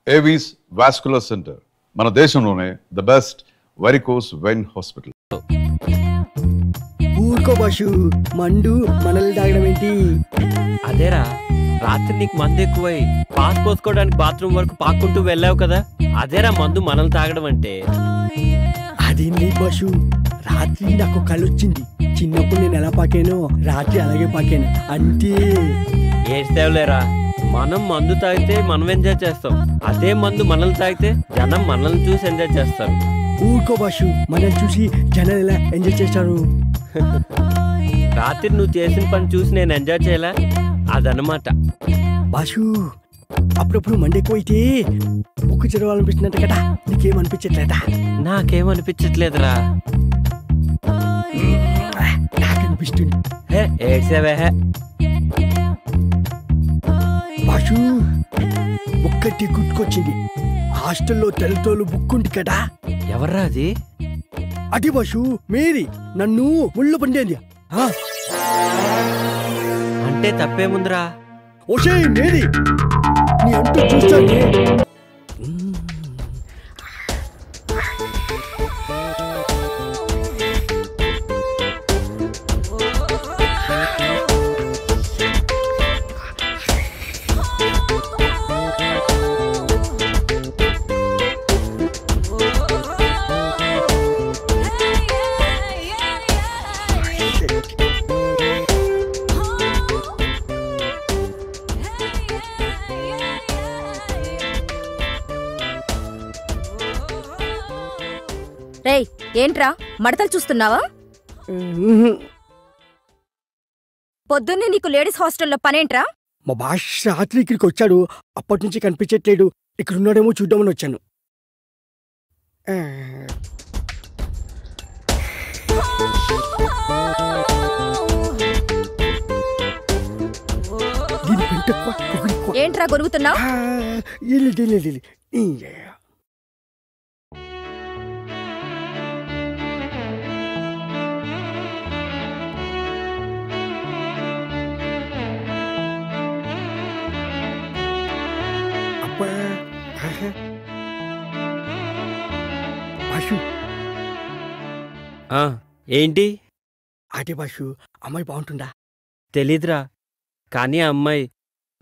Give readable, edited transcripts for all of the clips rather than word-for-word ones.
Avis vascular centre మన దేశంలోనే the best varicose vein hospital. ఊరుకో బాషు, మందు మనల్ని తాగడం ఏంటి? అదేరా రాత్రి నీకు మందు ఎక్కువై పాస్ పోసుకోవడానికి బాత్రూమ్ వరకు పాక్కుంటూ వెళ్ళావు కదా, అదేరా మందు మనల్ని తాగడం అంటే. అదేంటి బాషు, రాత్రి నాకు కళ్ళు వచ్చింది. చిన్నప్పుడు నేను ఎలా పాకానో రాత్రి అలాగే పాకాను అంతే. ఏడ్చేవులేరా, మనం మందు తాగితే మనం ఎంజాయ్ చేస్తాం, అదే మందు మనల్ని తాగితే జనం మనల్ని చూసి ఎంజాయ్ చేస్తారు. ఊరుకో బాషు, మనల్ని చూసి జనాలు ఎలా ఎంజాయ్ చేస్తారు? రాత్రి నువ్వు చేసిన పని చూసి నేను ఎంజాయ్ చేయలే, అదనమాట. బాషు, అప్పుడప్పుడు మండి ఎక్కువైతే బుక్ చదవాలనిపిస్తున్నట్టు కదా, నీకేమనిపించట్లేదా? నాకేమనిపించట్లేదురా. నాకు అనిపిస్తుంది. ఏడ్సేవే బాషు, ఒక్కటి గుర్తుకొచ్చింది. హాస్టల్లో తెల్లతోలు బుక్ ఉంది కదా. ఎవర్రా అది? అది బాషు, మేరీ నన్ను ముళ్ళు పండేది. అంటే తప్పేముందిరా? ఓషే మేరీ, నీ అంటూ చూస్తానే. రేయ్, ఏంట్రా మడతలు చూస్తున్నావా? పొద్దున్నే నీకు లేడీస్ హాస్టల్లో పనేంట్రా? మా బాష్ రాత్రి ఇక్కడికి వచ్చాడు, అప్పటి నుంచి కనిపించట్లేడు. ఇక్కడ ఉన్నాడేమో చూద్దామని వచ్చాను. ఏంట్రా గొరుగుతున్నావు? ఏంటి? అదే బాషు, అమ్మాయి బాగుంటుందా? తెలీదురా, కానీ ఆ అమ్మాయి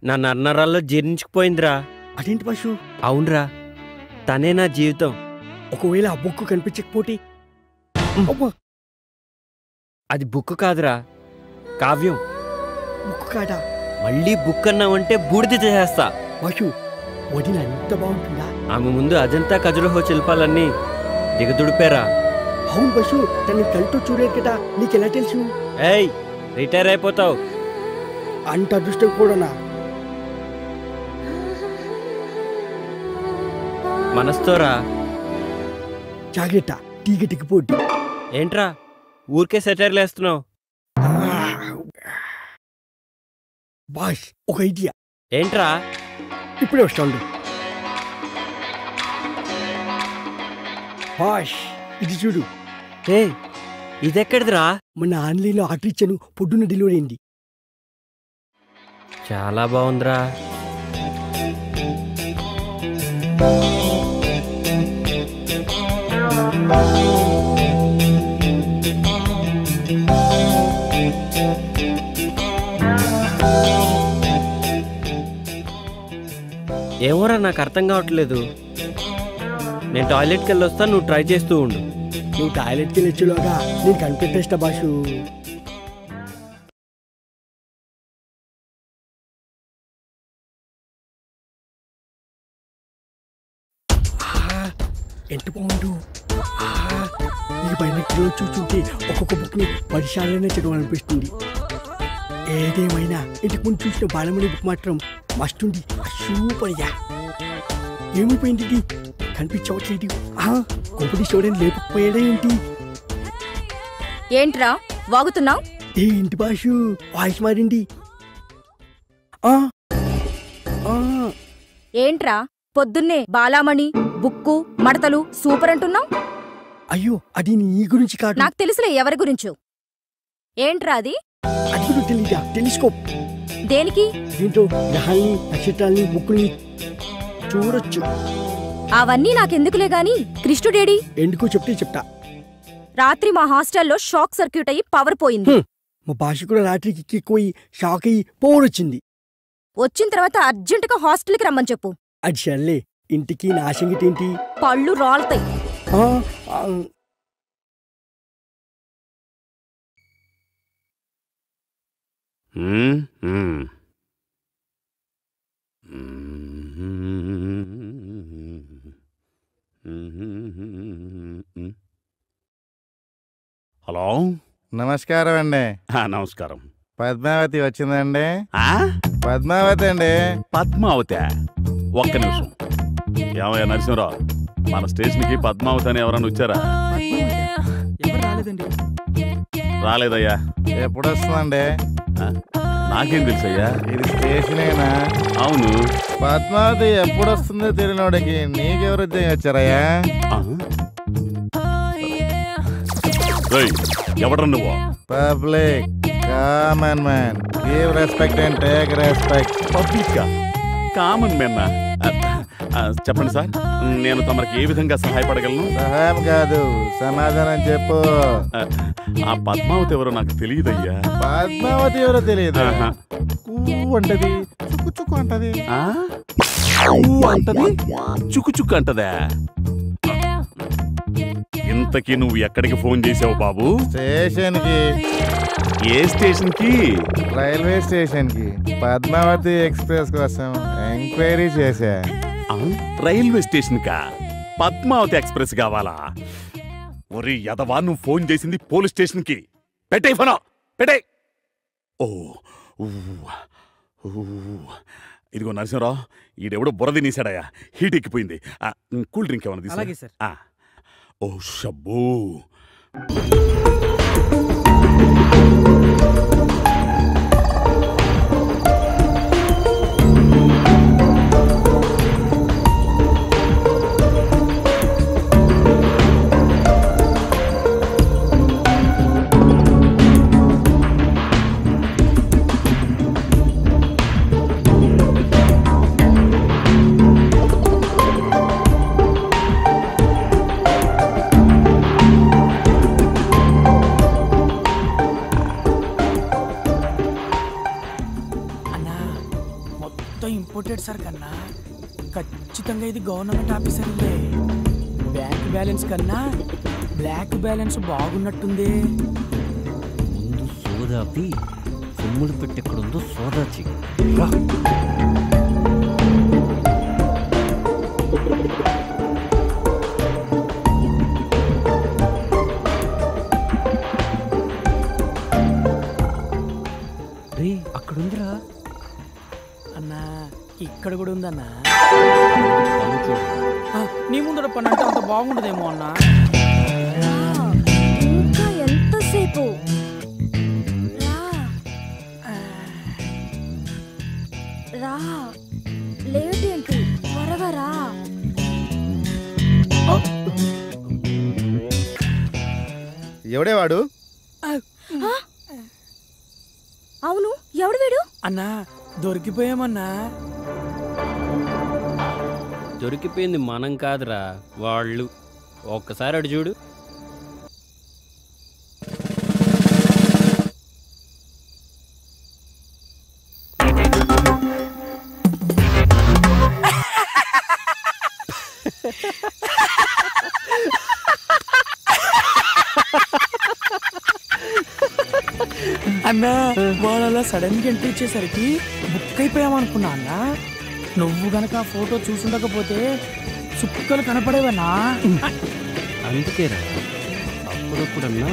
నా నన్నరాల్లో జీర్ణించుకుపోయిందిరా. అదేంటి బాషు? అవునరా, తనే నా జీవితం. ఒకవేళ ఆ బుక్ కనిపించకపోతే? అది బుక్ కాదురా, కావ్యం. బుక్ కాదా? మళ్ళీ బుక్ అన్నావంటే బూడిద చేసేస్తా. బాషు, వదిన ఎంత బాగుంటుందా? ఆమె ముందు అజంతా ఖజురహో శిల్పాలన్నీ దిగదుడిపారా. అవును బషు, తన కళ్ళతో చూడలేదు కదా, నీకెలా తెలుసు? ఏయ్, రిటైర్ అయిపోతావు. అంత అదృష్టం కూడానా? మనస్తోరా. జాగ్రత్త, తీగ దిగిపోద్ది. ఏంట్రా ఊరికే సెటైర్లు వేస్తున్నావు? బాష్, ఒక ఐడియా. ఏంట్రా? ఇప్పుడే వస్తాడు. బాష్, ఇది చూడు. ఏ, ఇదెక్కడిదిరా? మొన్న ఆన్లైన్లో ఆర్డర్ ఇచ్చాను, పొద్దున్న డెలివరీ అయింది. చాలా బాగుందిరా. ఏమోరా, నాకు అర్థం కావట్లేదు. నేను టాయిలెట్కి వెళ్ళి వస్తా, నువ్వు ట్రై చేస్తూ ఉండు. నువ్వు టాయిలెట్కి వెళ్ళొచ్చులోగా నేను కనిపెట్టేస్తా బాషు. ఎంత బాగుండు. ఈ బైనెక్లో చూస్తుంటే ఒక్కొక్క బుక్ని 10 సార్లనే చదవాలనిపిస్తుంది. ఏదేమైనా ఇంటికి ముందు చూసిన బాలమణి బుక్ మాత్రం మస్తుంది, సూపర్గా. ఏమైపోయింది ఇది? కనిపించవట్లేదు. కొంపటి చూడని లేకపోయాడా ఏంటి? ఏంట్రా వాగుతున్నావు? ఏంటి బాషు, వాయిస్ మారింది. ఏంట్రా పొద్దున్నే బాలామణి బుక్కు మడతలు సూపర్ అంటున్నావు? అయ్యో, అది నీ గురించి కాదు. నాకు తెలుసులే ఎవరి గురించో. ఏంట్రా అది? అది కూడా తెలీదా? టెలిస్కోప్. దేనికి? దీంతో గ్రహాల్ని, నక్షత్రాల్ని, బుక్కుల్ని చూడొచ్చు. అవన్నీ నాకెందుకులే గాని కృష్ణుడేడి? ఎందుకు చెప్తా. రాత్రి మా హాస్టల్లో షాక్ సర్క్యూట్ అయ్యి పవర్ పోయింది. మా భాష కూడా రాత్రికి ఎక్కువయి షాక్ అయ్యి పోవడొచ్చింది. వచ్చిన తర్వాత అర్జెంటుగా హాస్టల్కి రమ్మని చెప్పు. అది సర్లే, ఇంటికి నా సంగతి ఏంటి? పళ్ళు రాలుతాయి. హలో, నమస్కారం అండి. నమస్కారం. పద్మావతి వచ్చిందండి? పద్మావతి అండి. పద్మావతి? ఒక్క నిమిషం. ఏమయ్యా నరసింహరావు, మన స్టేషన్కి పద్మావతి అని ఎవరన్నా వచ్చారా? రాలేదయ్యా. ఎప్పుడు వస్తుందండి? నాకేం తెలుసయ్యా. ఇది స్టేషనేనా? అవును. పద్మావతి ఎప్పుడు వస్తుందో తెలియనోడికి నీకెవరు ఉద్యోగం వచ్చారయ్యా? ఎవడ్రా నువ్వు? Public common man. Give respect and take respect. Public common man? చెప్పండి సార్, నేను తమరికి ఏ విధంగా సహాయపడగలను? సహాయం కాదు, సమాధానం చెప్పు. ఆ పద్మావతి ఎవరో నాకు తెలియదయ్యా. పద్మావతి ఎవరో తెలియదు. అంటది, చుక్కు చుక్కు అంటది. అంటది, చుక్కు చుక్కు అంటదా? ఇంతకీ నువ్వు ఎక్కడికి ఫోన్ చేసావు బాబు? స్టేషన్ కి. ఏ స్టేషన్ కి? రైల్వే స్టేషన్ కి. పద్మావతి ఎక్స్ప్రెస్ కోసం ఎంక్వైరీ చేశా. రైల్వే స్టేషన్ కా? పద్మావతి ఎక్స్ప్రెస్ కావాలా? ఒరి యదవా, నువ్వు ఫోన్ చేసింది పోలీస్ స్టేషన్ కి. పెట్టే ఫోన్, పెట్టే. ఓ ఇదిగో నరసింహరావు, ఈడెవడో బురద నీసాడయా. హీట్ ఎక్కిపోయింది. కూల్ డ్రింక్ ఏమన్నా తీసా? ఓ షబ్బూ. ఇంపోర్టెడ్ సార్ కన్నా ఖచ్చితంగా ఇది గవర్నమెంట్ ఆఫీసర్లే. బ్యాంక్ బ్యాలెన్స్ కన్నా బ్లాక్ బ్యాలెన్స్ బాగున్నట్టుంది. ముందు సోదాపి సొమ్ములు పెట్టెక్కడుందో సోదా చెయ్యి. అక్కడుందిరా అన్నా. ఇక్కడ కూడా ఉందన్నా. నీ ముందర పని అంటే అంత బాగుండదేమో అన్నా. ఇంకా ఎంతసేపు? రా, లేట్ ఏంటి? త్వరగా రా. ఎవడే వాడు? అవును, ఎవడు వీడు? అన్నా దొరికిపోయామన్నా. దొరికిపోయింది మనం కాదురా, వాళ్ళు. ఒక్కసారి అడు చూడు. అన్నా వాళ్ళ సడన్ గా ఎంట్రీ ఇచ్చేసరికి బుక్ అయిపోయామనుకున్నా అన్నా. నువ్వు గనక ఆ ఫోటో చూసుండకపోతే చుక్కలు కనపడేవన్నా. అందుకేరా అప్పుడప్పుడన్నా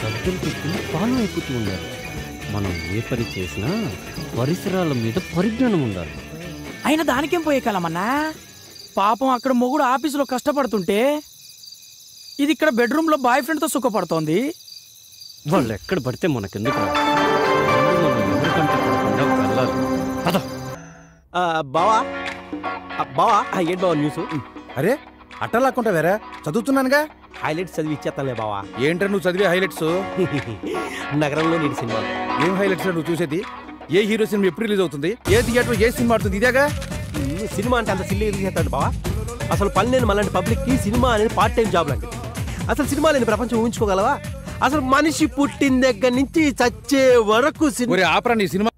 సర్దులు పెట్టుకుని ఫాలో అయిపోతూ ఉండాలి. మనం ఏ పని చేసినా పరిసరాల మీద పరిజ్ఞానం ఉండాలి. అయినా దానికేం పోయే కాలమన్నా. పాపం అక్కడ మొగుడు ఆఫీసులో కష్టపడుతుంటే ఇది ఇక్కడ బెడ్రూమ్ లో బాయ్ ఫ్రెండ్ తో సుఖపడుతోంది. వాళ్ళు ఎక్కడ పడితే మనకెందుకు? ఎవరికంటే వెళ్ళాలి. బావా బావా, ఏంటి బావా న్యూస్? అరే అట్టలాక్కుంటా వేరే చదువుతున్నానుగా. హైలైట్స్ చదివి ఇచ్చేస్తానులే బావా. ఏంట్రా నువ్వు చదివే హైలైట్స్? నగరంలో నేను సినిమా. ఏం హైలైట్స్ నువ్వు చూసేది? ఏ హీరో సినిమా ఎప్పుడు రిలీజ్ అవుతుంది? ఏ థియేటర్ ఏ సినిమా ఆడుతుంది? ఇదేగా. సినిమా అంటే అంత సిల్లీ ఎందుకు చేస్తాడు బావా? అసలు పని లేని మళ్ళీ పబ్లిక్ కి సినిమా అనేది పార్ట్ టైం జాబ్ లాంటిది. అసలు సినిమా లేని ప్రపంచం ఊహించుకోగలవా? అసలు మనిషి పుట్టిన దగ్గర నుంచి చచ్చే వరకు ఆపరా నీ సినిమా.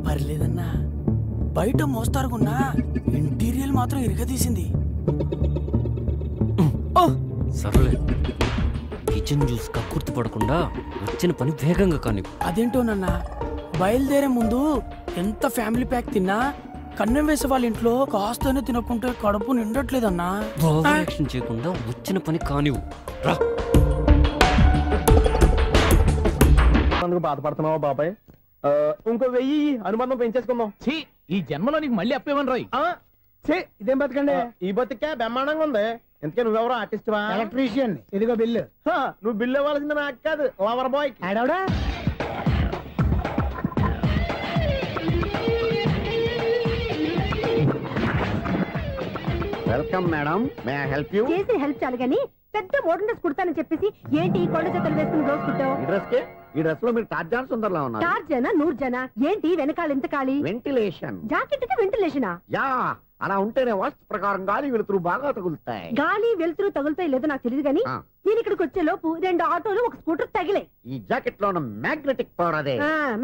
పర్లేదన్నా, బయట మోస్తారుకున్నా ఇంటీరియల్ మాత్రం ఇరగదీసింది. సర్లే, కిచెన్ జ్యూస్ కక్కుర్తి పడకుండా వచ్చిన పని వేగంగా కానీ. అదేంటోనన్నా, బయలుదేరే ముందు ఎంత ఫ్యామిలీ ప్యాక్ తిన్నా కన్నం వేసే వాళ్ళ ఇంట్లో కాస్తనే తినకుంటే కడుపు నిండట్లేదన్నా. ఓవరాక్షన్ చేయకుండా వచ్చిన పని కానివ్వు. రా. బాధపడుతున్నావా బాబాయ్? ఇంకో 1000 అనుబంధం పెంచేసుకుందాం. ఈ జన్మలో నీకు మళ్ళీ అప్పేమని రాయి. ఇదేం బతకండి? ఈ బతికే బ్రహ్మాండంగా ఉంది. ఎందుకే నువ్వెవరో ఆర్టిస్ట్ వా? ఎలక్ట్రీషియన్. ఇదిగో బిల్లు. నువ్వు బిల్లు ఇవ్వాల్సింది నాకు కాదు, లవర్ బాయ్. ఆడవడా? Welcome madam, may I help you? చేసి హెల్ప్ చాలు గానీ పెద్ద మోడల్ డ్రెస్ కుడతానని చెప్పేసి ఏంటి కొండ జతలు వేసుకుని రోజు కుట్టావు? ఈ డ్రెస్ లో మీరు టార్జాన్ సుందర్లా ఉన్నారు. 4 జన 100 జన ఏంటి వెనకాల ఎంత ఖాళీ? వెంటిలేషన్. జాకెట్ కి వెంటిలేషనా? యా, అలా ఉంటేనే వాస్తు ప్రకారం గాలి వెలుతురు బాగా తగులుతాయి. గాలి వెలుతురు తగులుతాయి లేదో నాకు తెలియదు గానీ నేను ఇక్కడికి వచ్చే లోపు 2 ఆటోలు 1 స్కూటర్ తగిలాయి. ఈ జాకెట్ లో ఉన్న మ్యాగ్నెటిక్ పవర్ అదే.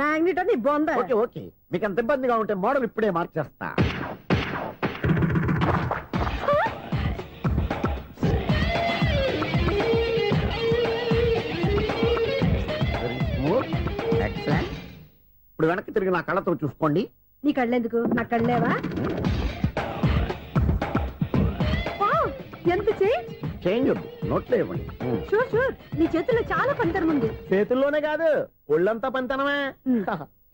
మ్యాగ్నెట్ అని బొంద. ఓకే ఓకే, మీకు అంత ఇబ్బందిగా ఉంటే మోడల్ ఇప్పుడే మార్చేస్తా. ఇప్పుడు వెనక్కి తిరిగి నా కళ్ళతో చూసుకోండి. నీ కళ్ళెందుకు? నా కళ్ళేవా? ఎంత చేంజ్ నోట్లో ఇవ్వండి. షూర్ షూర్, నీ చేతుల్లో చాలా పనితనం ఉంది. చేతుల్లోనే కాదు, ఒళ్ళంతా పనితనమే.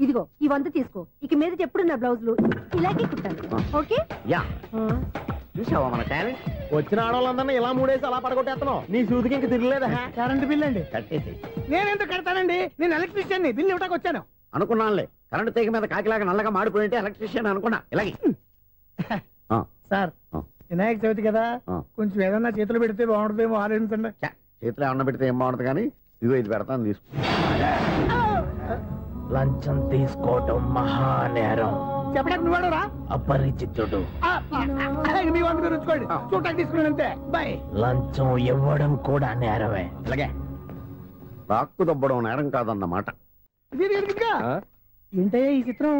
ఇదిగో ఈ 100 తీసుకో. ఇక మీద ఎప్పుడు నా బ్లౌజులు ఇలాగే కుట్టాను. ఓకే? యా. చూసావా మన టాలెంట్? వచ్చిన ఆడవాళ్ళందరినీ ఇలా మూడేసి అలా పడగొట్టేస్తున్నావు. నీ సూదికి ఇంక తిరగలేదా? కరెంట్ బిల్ అండి. కట్టేసి. నేనెందుకు కడతానండి? నేను ఎలక్ట్రీషియన్ ని. బిల్లు ఇవ్వడానికి వచ్చాను. అనుకున్నానులే, కరెంట్ తీగ మీద కాకిలాగా నల్లగా మాడిపోయింటే ఎలక్ట్రీషియన్ అనుకున్నా. ఇలాగే సార్, వినాయక చవితి కదా, కొంచెం ఏదన్నా చేతులు పెడితే బాగుంటుందేమో ఆలోచించండి. చేతిలో ఏమన్నా పెడితే ఏం బాగుంటుంది కానీ ఇదిగో ఇది పెడతాను, తీసుకో. లంచం తీసుకోవటం మహానేరం. చెప్పడానికి నువ్వాడరా? అపరిచితుడు. మీ వంద మీరు ఉంచుకోండి, చూడటానికి తీసుకున్నాను అంతే. బాయ్. లంచం ఇవ్వడం కూడా నేరమే. ఇలాగే రాక్కు దబ్బడం నేరం కాదన్నమాట. ఏంటయ్యా ఈ చిత్రం?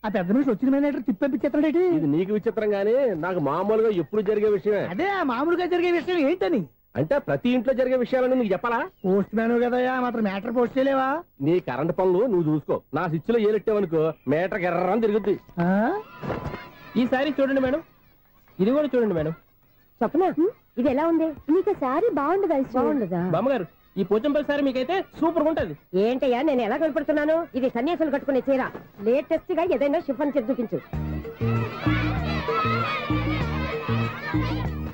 ఆ పెద్ద నుంచి వచ్చిన మేనేటర్ తిప్పించేస్తాడేంటి? ఇది నీకు విచిత్రం గానీ నాకు మామూలుగా ఎప్పుడు జరిగే విషయమే. అదే మామూలుగా జరిగే విషయం ఏంటని? అంటే ప్రతి ఇంట్లో జరిగే విషయాలను నీకు చెప్పాలా? పోస్ట్ మ్యాన్ కదయ్యా, మాత్రం మ్యాటర్ పోస్ట్ చేయలేవా? నీ కరెంట్ పనులు నువ్వు చూసుకో. నా స్విచ్ లో ఏలెట్టావనుకో మీటర్ ఎర్రని తిరుగుద్ది. ఈసారి చూడండి మేడం, ఇది కూడా చూడండి మేడం. చెప్పనా? ఇది ఎలా ఉంది? నీకు సారీ బాగుండదా? బాగుండదా? బామ్మగారు, ఈ పోచంపల్లి సారీ మీకైతే సూపర్ ఉంటది. ఏంటయ్యా నేను ఎలా కనపడుతున్నాను? ఇది సన్యాసులు కట్టుకునే చీర. లేటెస్ట్ గా ఏదైనా షిఫన్ చేసి చూపించు.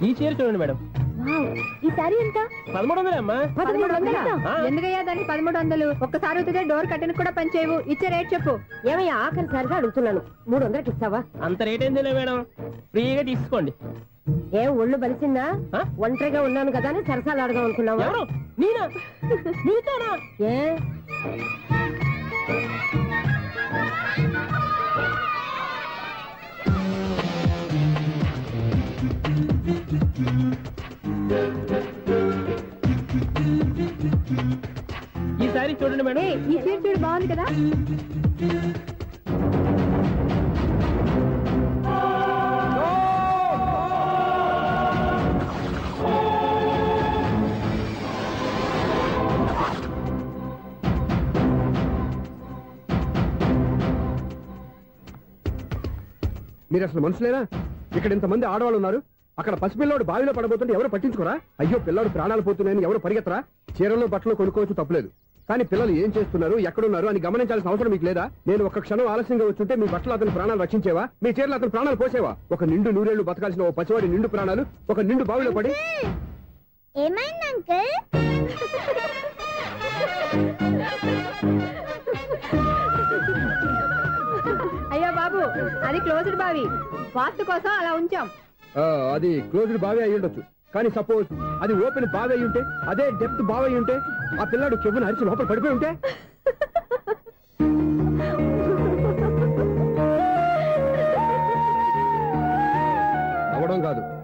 ఈ చీర చూడండి మేడం. ఈ సారీ ఎంత? 1300 అమ్మా. 1300? ఎందుకయ్యా దాన్ని 1300? ఒక్కసారి అవుతుందే డోర్ కట్టెను కూడా పనిచేయవు. ఇచ్చే రేట్ చెప్పు. ఏమయ్యా ఆఖరిసారిగా అడుగుతున్నాను, 300కి ఇస్తావా? అంత రేట్ ఏందిలే మేడం, ఫ్రీగా తీసుకోండి. ఏం ఒళ్ళు బలిసిందా? ఒంటరిగా ఉన్నాను కదా అని సరసాలు అడదాం అనుకున్నావా? నేనా? నీతోనా? ఏ ఈ సారీ చూడండి మేడం. ఈ చీర చూడు, బాగుంది కదా? మీరు అసలు మనుషులేనా? ఇక్కడ ఇంతమంది ఆడవాళ్ళు ఉన్నారు, అక్కడ పసిపిల్లాడు బావిలో పడబోతుంటే ఎవరు పట్టించుకోరా? అయ్యో పిల్లాడు ప్రాణాలు పోతున్నాయని ఎవరు పరిగెత్తరా? చీరలో బట్టలు కొనుక్కోవచ్చు, తప్పలేదు. కానీ పిల్లలు ఏం చేస్తున్నారు, ఎక్కడున్నారు అని గమనించాల్సిన అవసరం మీకు లేదా? నేను ఒక్క క్షణం ఆలస్యంగా వచ్చుంటే మీ బట్టలు అతని ప్రాణాలు రక్షించేవా? మీ చీరలు అతని ప్రాణాలు పోసేవా? ఒక నిండు 100 ఏళ్లు బతకాల్సిన ఓ పసివాడి నిండు ప్రాణాలు ఒక నిండు బావిలో పడి. ఏమైంది అంకుల్? అయ్యో బాబు, అది క్లోజ్డ్ బావి, వాస్తు కోసం అలా ఉంచాం. అది క్లోజ్డ్ బావి అయి ఉండొచ్చు, కానీ సపోజ్ అది ఓపెన్ బావి అయి ఉంటే, అదే డెప్త్ బావి అయి ఉంటే, ఆ పిల్లాడు చెవును అరిచి లోపల పడిపోయి ఉంటే?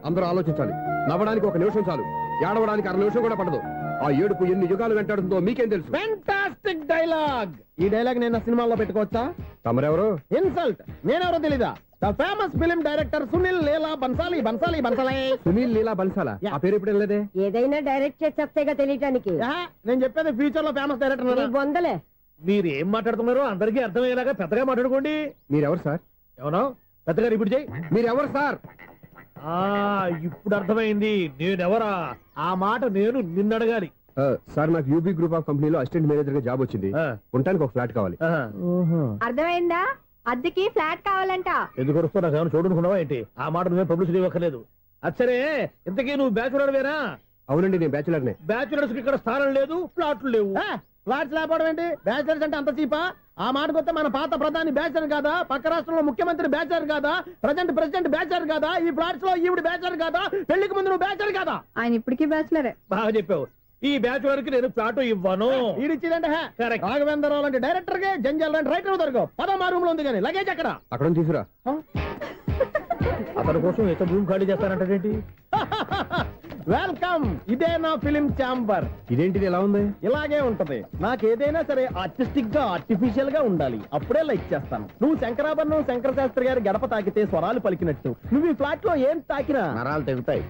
అందరూ ఆలోచించాలి. నవ్వడానికి 1 నిమిషం చాలు, ఏడవడానికి 1/2 నిమిషం కూడా పడదు. ఆ ఏడుపు ఎన్ని యుగాలు వెంటాడుతుందో మీకేం తెలుసు? Fantastic dialogue. ఈ డైలాగ్ నేను సినిమాలో పెట్టుకోవచ్చా? తమరెవరు? ఇన్సల్ట్. నేనెవరో తెలీదా? The famous film director Sunil Leela Bansali. Sunil Leela బన్సాలా? ఆ పేరు ఇప్పుడు లేదే. ఏదైనా డైరెక్ట్ చేసేస్తేగా తెలియటానికి. నేను చెప్పేది ఫ్యూచర్ లో ఫేమస్ డైరెక్టర్. బొందలే. మీరు ఏం మాట్లాడుతున్నారో అందరికీ అర్థమయ్యేలాగా పెద్దగా మాట్లాడుకోండి. మీరెవరు సార్? ఎవరో పెద్దగా రిపీట్ చేయి. మీరెవరు సార్? ఇప్పుడు అర్థమైంది నేనెవరా. ఆ మాట నేను నిన్ను అడగాలి. సార్, నాకు యూబీ గ్రూప్ ఆఫ్ కంపెనీలో అసిస్టెంట్ మేనేజర్ గా జాబ్ వచ్చింది. ఉండటానికి ఒక ఫ్లాట్ కావాలి. అర్థమైందా? అద్దెకి ఫ్లాట్ కావాలంట. ఎందుకు వస్తున్నా నాకు చూడనుకున్నావా ఏంటి? ఆ మాట నువ్వే పబ్లిసిటీ ఇవ్వక్కర్లేదు. అచ్చరే, ఇంతకీ నువ్వు బ్యాచులర్ వేరా? అవునండి, నేను బ్యాచులర్నే. బ్యాచులర్స్ కి ఇక్కడ స్థానం లేదు, ఫ్లాట్లు లేవు. ఫ్లాట్స్ లేకపోవడం ఏంటి? బ్యాచులర్స్ అంటే అంత చీపా? ఆ మాటకొస్తే మన పాత ప్రధాని బ్యాచర్ కాదా? పక్క రాష్ట్రంలో ముఖ్యమంత్రి బ్యాచర్ కాదా? ప్రెసిడెంట్ బ్యాచర్ కాదా? ఈ ఫ్లాట్స్ లో ఈవిడ బ్యాచర్ కాదా? పెళ్లికి ముందు నువ్వు బ్యాచర్ కాదా? ఆయన ఇప్పటికీ బ్యాచులరే. బాగా చెప్పావు. ఈ బ్యాచులర్ కి నేను ఫ్లాట్ ఇవ్వను. ఈడిచ్చిందంటే రాఘవేంద్రరావు లాంటి డైరెక్టర్ కి, జంజాల్ లాంటి రైటర్ దొరకవు. 10 రూమ్ లో ఉంది కానీ లగేజ్ అక్కడ. అక్కడ తీసుకురా. అతని కోసం ఎంత భూమి ఖాళీ చేస్తానంటే వెల్కమ్. ఇదే నా ఫిలిం ఛాంబర్. ఇదేంటిది ఎలా ఉంది? ఇలాగే ఉంటది. నాకు ఏదైనా సరే ఆర్టిస్టిక్ గా, ఆర్టిఫిషియల్ గా ఉండాలి. అప్పుడే లైక్ చేస్తాను. నువ్వు శంకరాభరణం శంకర శాస్త్రి గారి గడప తాకితే స్వరాలు పలికినట్టు నువ్వు ఈ ఫ్లాట్ లో ఏం తాకినా నరాలు తెగుతాయి.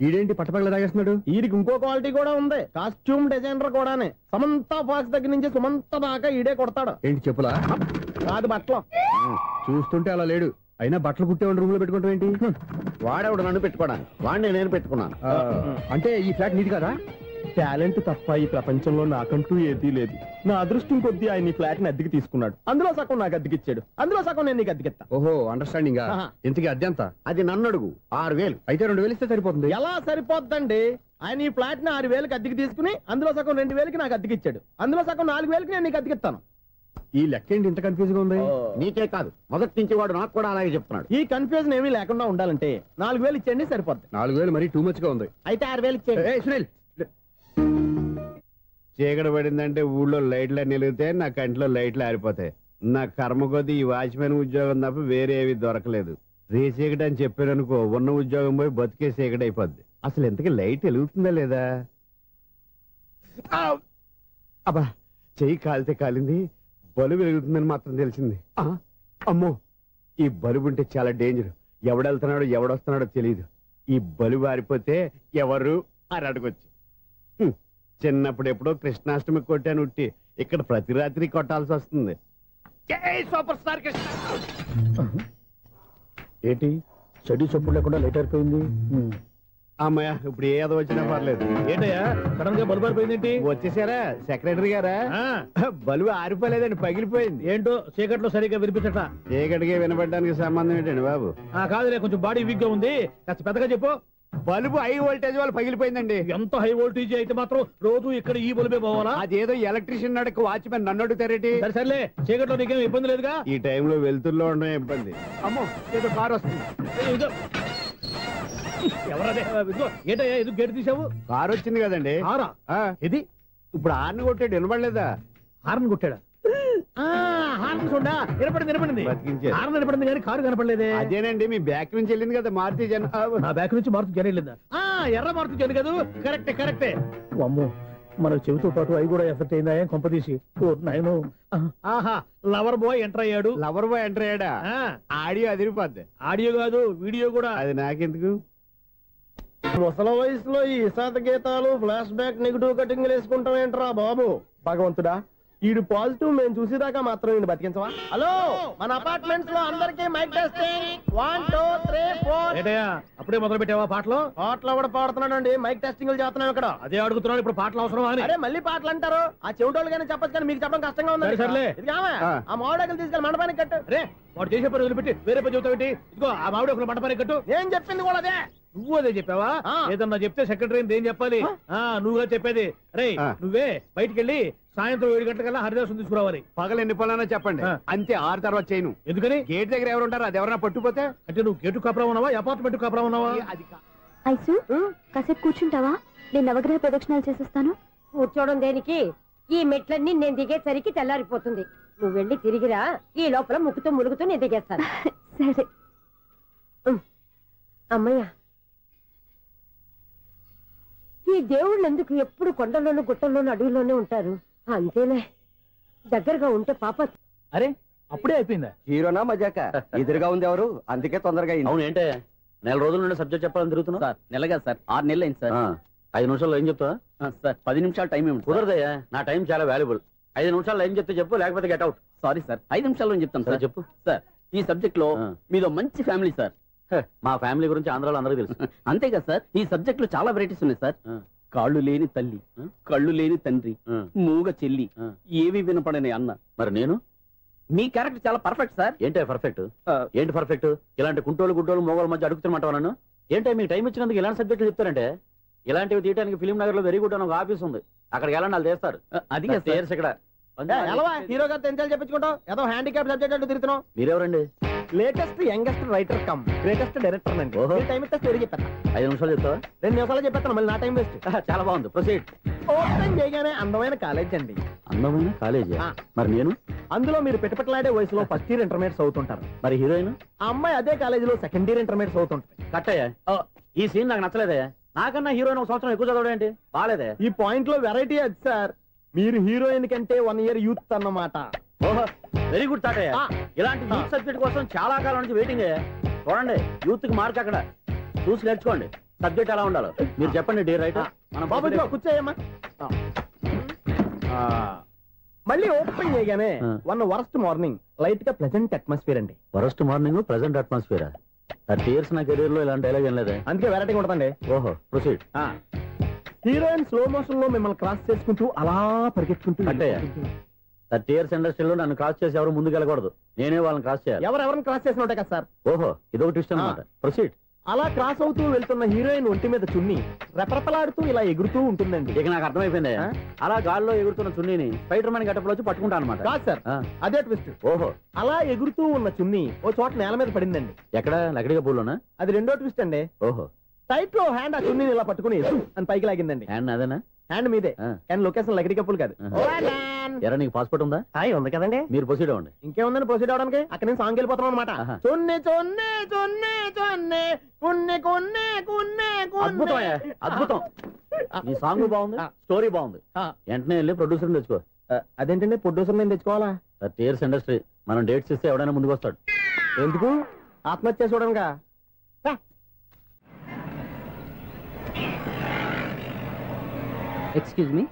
ఈడేంటి పట్టపగల తాగేస్తున్నాడు? వీడికి ఇంకో క్వాలిటీ కూడా ఉంది. కాస్ట్యూమ్ డిజైనర్ కూడానే. సమంత ఫాక్స్ దగ్గర నుంచి సుమంత దాకా ఈడే కొడతాడు. ఏంటి చెప్పులా? కాదు, బట్టలు. చూస్తుంటే అలా లేడు. అయినా బట్టలు కుట్టేవాడి రూమ్ లో పెట్టుకుంటాం ఏంటి? వాడేవాడు నన్ను పెట్టుకోవడానికి, వాడిని నేను పెట్టుకున్నాను. అంటే ఈ ఫ్లాట్ నీది కదా? టాలెంట్ తప్ప ఈ ప్రపంచంలో నాకంటూ ఏదీ లేదు. నా అదృష్టం కొద్దీ ఆయన ఈ ఫ్లాట్ ని అద్దెకి తీసుకున్నాడు. అందులో సగం నాకు అద్దెకిచ్చాడు, అందులో సగం నేను నీకు అద్దెకిస్తా. ఓహో, అండర్స్టాండింగ్. ఇంతకీ అద్దె ఎంత? అది నన్ను అడుగు. 6000. అయితే 2000 ఇస్తే సరిపోతుంది. ఎలా సరిపోద్దండి? ఆయన ఈ ఫ్లాట్ ని 6000కి అద్దెకి తీసుకుని అందులో సగం 2000కి నాకు అద్దెకిచ్చాడు, అందులో సగం 4000కి నేను నీకు అద్దెకిస్తాను. ఈ లెక్క ఏంటి ఇంత కన్ఫ్యూజ్ గా ఉంది? నీకే కాదు, మొదటి నుంచి వాడు నాకు కూడా అలాగే చెప్తున్నాడు. ఈ కన్ఫ్యూజన్ ఏమీ లేకుండా ఉండాలంటే 4000 ఇచ్చేయండి, సరిపోద్ది. 4000 మరీ టూ మచ్ గా ఉంది. అయితే 6000 ఇచ్చేయండి. సునీల్, చీకటి పడిందంటే ఊళ్ళో లైట్లు అన్ని వెలిగితే నా కంటిలో లైట్లు ఆరిపోతాయి. నా కర్మ కొద్దీ ఈ వాచ్మెన్ ఉద్యోగం తప్ప వేరే ఏవి దొరకలేదు. రేచీకటి అని చెప్పారనుకో, ఉన్న ఉద్యోగం పోయి బతికే చీకటి అయిపోద్ది. అసలు ఇంతకీ లైట్ వెలుగుతుందా లేదా? అబ్బా, చెయ్యి కాలితే కాలింది, బలుబు వెలుగుతుందని మాత్రం తెలిసింది. అమ్మో, ఈ బలుబు ఉంటే చాలా డేంజర్. ఎవడెళ్తున్నాడో ఎవడొస్తున్నాడో తెలియదు. ఈ బలుబు ఆరిపోతే ఎవరు అని అడగొచ్చు. చిన్నప్పుడు ఎప్పుడో కృష్ణాష్టమి కొట్టాను ఉట్టి, ఇక్కడ ప్రతి రాత్రి కొట్టాల్సి వస్తుంది. Super star Krishna. ఏంటి చెడు చప్పుడు లేకుండా లేట్ అయిపోయింది? అమ్మయ్య, ఇప్పుడు ఏదో వచ్చినా పర్లేదు. ఏంటయ్యా సడన్ గా బల్బు ఆరిపోయింది? వచ్చేసారా సెక్రటరీ గారా? బల్బు ఆరిపోలేదండి, పగిలిపోయింది. ఏంటో చీకట్లో సరిగ్గా వినిపించట. చీకటిగా వినపడడానికి సంబంధం ఏంటండి బాబు? కాదులే, కొంచెం బాడీ వీక్ గా ఉంది, కాస్త పెద్దగా చెప్పు. బల్బు హై వోల్టేజ్ వాళ్ళు పగిలిపోయిందండి. ఎంత హై వోల్టేజ్ అయితే మాత్రం రోజు ఇక్కడ ఈ బల్బే పోవాలా? అదేదో ఎలక్ట్రీషియన్ అడగ వాచ్మెన్ నన్ను అడుగుతారేటి? సర్లే, చీకట్లో నీకేం ఇబ్బంది లేదుగా? ఈ టైంలో వెళ్తుల్లో ఉండడం ఇబ్బంది. అమ్మో, ఏదో కారు వస్తుంది. ఎవరదే? ఏంటయ్యా ఎందుకు గేటు తీసావు? కారు వచ్చింది కదండి. కారా? ఇది ఇప్పుడు హార్న్ కొట్టాడు, వినపడలేదా? హార్న్ కొట్టాడా? హార్న్ చూడా వినపడింది. హార్న్ వినపడింది కానీ కారు కనపడలేదే. అదేనండి, మీ బ్యాక్ నుంచి వెళ్ళింది కదా మారుతి జన్. నా బ్యాక్ నుంచి మారుతి జన్ వెళ్ళిందా? ఎర్ర మారుతి జన్ కదా? కరెక్టే. అమ్మో, మన చెవితో పాటు అవి కూడా ఎఫెక్ట్ అయిందా? ఏం కొంపదీసి నాయను. ఆహా, లవర్ బాయ్ ఎంటర్ అయ్యాడు. లవర్ బాయ్ ఎంటర్ అయ్యాడా? ఆడియో అదిరిపోద్ది. ఆడియో కాదు, వీడియో కూడా. అది నాకెందుకు? ముసల వయసులో ఈ ఇసాత గీతాలు, ఫ్లాష్ బ్యాక్, నెగిటివ్ కటింగ్ వేసుకుంటాం ఏంట్రా బాబు? భగవంతుడా, ఈడు పాజిటివ్ మేము చూసేదాకా మాత్రం ఈయన బతికించవా? హలో, మన అపార్ట్మెంట్స్ లో అందరికి మైక్ టెస్టింగ్. 1 2 3 4. ఏంటయ్యా అప్పుడే మొదలు పెట్టావా పాటలు? పాటలు కూడా పాడుతున్నాడు అండి, మైక్ టెస్టింగ్ చేస్తున్నాం ఇక్కడ. అదే అడుగుతున్నాడు, ఇప్పుడు పాటలు అవసరమా అని. అరే మళ్ళీ పాటలు అంటారు, ఆ చెవిటోళ్ళు కానీ చెప్పచ్చు కానీ మీకు చెప్పడం కష్టంగా ఉంది. సర్లే, ఆ మామిడాకులు తీసుకెళ్ళి మండపానికి కట్టు. రే, వాడు చేసే పని వదిలిపెట్టి వేరే పని చెబుతావు ఏంటి? ఇదిగో ఆ మామిడి ఒకరు మండపానికి కట్టు. నేను చెప్పింది కూడా అదే. నువ్వు అదే చెప్పావా? ఏదన్నా చెప్తే సెక్రటరీ ఏం చెప్పాలి? నువ్వుగా చెప్పేది. రే, నువ్వే బయటికి వెళ్ళి సాయంత్రం 7 గంటలకల్లా హరిదాసు తీసుకురావాలి. పగలు ఎన్ని పనులన్నా చెప్పండి, అంతే. 6 తర్వాత చేయను. ఎందుకని? గేట్ దగ్గర ఎవరు ఉంటారు, అది ఎవరన్నా పట్టుపోతే. అంటే నువ్వు గేటు కాపరా ఉన్నావా, అపార్ట్మెంట్ కాపరా ఉన్నావా? ఐసు, కాసేపు కూర్చుంటావా? నేను నవగ్రహ ప్రదక్షిణాలు చేసేస్తాను. కూర్చోవడం దేనికి? ఈ మెట్లన్నీ నేను దిగేసరికి తెల్లారిపోతుంది. నువ్వు వెళ్ళి తిరిగిరా, ఈ లోపల ముక్కుతూ ములుగుతూ నేను దిగేస్తాను. సరే. అమ్మయ్య, ఈ దేవుళ్ళు ఎందుకు ఎప్పుడు కొండల్లోనూ గుట్టల్లోనూ అడవిలోనే ఉంటారు? అంతేలే, దగ్గరగా ఉంటే పాప. అరే అప్పుడే అయిపోయిందా? హీరోనా మజాక? ఎదురుగా ఉంది ఎవరు, అందుకే తొందరగా. అవును, ఏంటే నెల రోజుల నుండి సబ్జెక్ట్ చెప్పాలని తిరుగుతున్నా? సార్ నెలగా సార్, 6 నెలలు అయింది సార్. 5 నిమిషాల్లో ఏం చెప్తా సార్? 10 నిమిషాలు టైం ఏమి కుదరదయ్యా, నా టైం చాలా వాల్యుబుల్. 5 నిమిషాల్లో ఏం చెప్తే చెప్పు, లేకపోతే గెట్ అవుట్. సారీ సార్, 5 నిమిషాల్లో చెప్తాను సార్. చెప్పు సార్, ఈ సబ్జెక్ట్ లో మీదో మంచి ఫ్యామిలీ సార్. మా ఫ్యామిలీ గురించి ఆంధ్రాలో అందరికీ తెలుసు. అంతేగా సార్, ఈ సబ్జెక్ట్ లో చాలా వెరైటీస్ ఉన్నాయి సార్. కాళ్ళు లేని తల్లి, కళ్ళు లేని తండ్రి, మూగ చెల్లి, ఏవి వినపడని అన్న. మరి నేను? మీ క్యారెక్టర్ చాలా పర్ఫెక్ట్ సార్. ఏంటే పర్ఫెక్ట్? ఏంటి పర్ఫెక్ట్? ఇలాంటి కుంటోలు గుడ్డోలు మోగోల మధ్య అడుగుతున్నమాట నన్ను. ఏంటంటే మీకు టైం ఇచ్చినందుకు ఇలాంటి సబ్జెక్టులు చెప్తారంటే? ఇలాంటివి తీయడానికి ఫిలిం నగర్ లో వెరీ గుడ్ అని ఒక ఆఫీస్ ఉంది, అక్కడికి వెళ్ళండి, వాళ్ళు చేస్తారు. అది ఇక్కడ హీరో గారు తెంచాలి చెప్పించుకుంటావు, ఏదో హ్యాండిక్యాప్ సబ్జెక్ట్ అంటూ తిరుగుతున్నావు. మీరెవరండి? Latest youngest writer cum greatest director అండి. టైం ఇస్తే స్టోరీ చెప్పేస్తా. 5 నిమిషాలు చెప్తావా? 2 నిమిషాలు చెప్పేస్తాను, మళ్ళీ నా టైం వేస్ట్. చాలా బాగుంది, ప్రొసీడ్. ఓపెన్ చేయగానే అందమైన కాలేజ్ అండి. అందమైన కాలేజీ? మరి నేను? అందులో మీరు పెట్టుపట్లాడే వయసులో ఫస్ట్ ఇయర్ ఇంటర్మీడియట్స్ అవుతుంటారు. మరి హీరోయిన్? ఆ అమ్మాయి అదే కాలేజీలో సెకండ్ ఇయర్ ఇంటర్మీడియట్స్ అవుతుంటారు. కట్టయ్యా, ఈ సీన్ నాకు నచ్చలేదే. నాకన్నా హీరోయిన్ 1 సంవత్సరం ఎక్కువ చదవడం ఏంటి? బాలేదే. ఈ పాయింట్ లో వెరైటీ అది సార్, మీరు హీరోయిన్ కంటే 1 ఇయర్ యూత్ అన్నమాట. ఓహో, వెరీ గుడ్ తాటయ్య. ఇలాంటి యూత్ సబ్జెక్ట్ కోసం చాలా కాలం నుంచి వెయిటింగ్. చూడండి, యూత్ కి మార్క్ అక్కడ చూసి నేర్చుకోండి. సబ్జెక్ట్ ఎలా ఉండాలో మీరు చెప్పండి. డే రైటర్ కూర్చోయమ్మా. మళ్ళీ ఓపెన్ చేయగానే వరస్ట్ మార్నింగ్, లైట్ గా ప్లెజెంట్ అట్మాస్ఫియర్ అండి. Worst morning, pleasant atmosphere. 30 years నా కెరీర్ లో ఇలాంటి డైలాగ్ ఏం లేదే. అందుకే వెరైటీ ఉంటుందండి. ఓహో, ప్రొసీడ్. హీరోయిన్ స్లో మోషన్ లో మిమ్మల్ని క్రాస్ చేసుకుంటూ అలా పరిగెత్తుకుంటూ. అంటే 30 years ఇండస్ట్రీలో నన్ను క్రాస్ చేసి ఎవరు ముందుకు వెళ్ళకూడదు, నేనే వాళ్ళని క్రాస్ చేయాలి. ఎవరెవరిని క్రాస్ చేసిన ఉంటాయి కదా సార్. ఓహో, ఇదొక ట్విస్ట్ అన్నమాట. ప్రొసీడ్. అలా క్రాస్ అవుతూ వెళ్తున్న హీరోయిన్ ఒంటి మీద చున్ని రెపరెపలాడుతూ ఇలా ఎగురుతూ ఉంటుందండి. ఇక నాకు అర్థమైపోయింది. అలా గాల్లో ఎగురుతున్న చున్నీని స్పైడర్ మ్యాన్ గెటప్లో వచ్చి పట్టుకుంటా అనమాట. కాదు సార్, అదే ట్విస్ట్. ఓహో, అలా ఎగురుతూ ఉన్న చున్ని ఓ చోట నేల మీద పడిందండి. ఎక్కడ? లకడిగా పూలోనా? అది రెండో ట్విస్ట్ అండి. ఓహో, టైట్ లో హ్యాండ్ ఆ చున్నీని ఇలా పట్టుకుని అని పైకి లాగిందండి. హ్యాండ్ అదేనా? హ్యాండ్ మీదే, కానీ లొకేషన్ లకడి కప్పులు కాదు. ఎరా, నీకు పాస్పోర్ట్ ఉందా? ఉంది కదండి. మీరు ప్రొసీడ్ అవ్వండి. ఇంకేముందని ప్రొసీడ్ అవడానికి? అక్కడ నేను సాంగ్ వెళ్ళిపోతున్నాం అనమాట. చొన్నే చొన్నే చొన్నే చొన్నే కున్నే కున్నే కున్నే. అద్భుతం, అద్భుతం. ఈ సాంగ్ బాగుంది, స్టోరీ బాగుంది. వెంటనే వెళ్ళి ప్రొడ్యూసర్ తెచ్చుకో. అదేంటండి ప్రొడ్యూసర్ నేను తెచ్చుకోవాలా? 30 years ఇండస్ట్రీ, మనం డేట్స్ ఇస్తే ఎవడైనా ముందుకు వస్తాడు. ఎందుకు? ఆత్మహత్య చూడనుగా. Excuse me,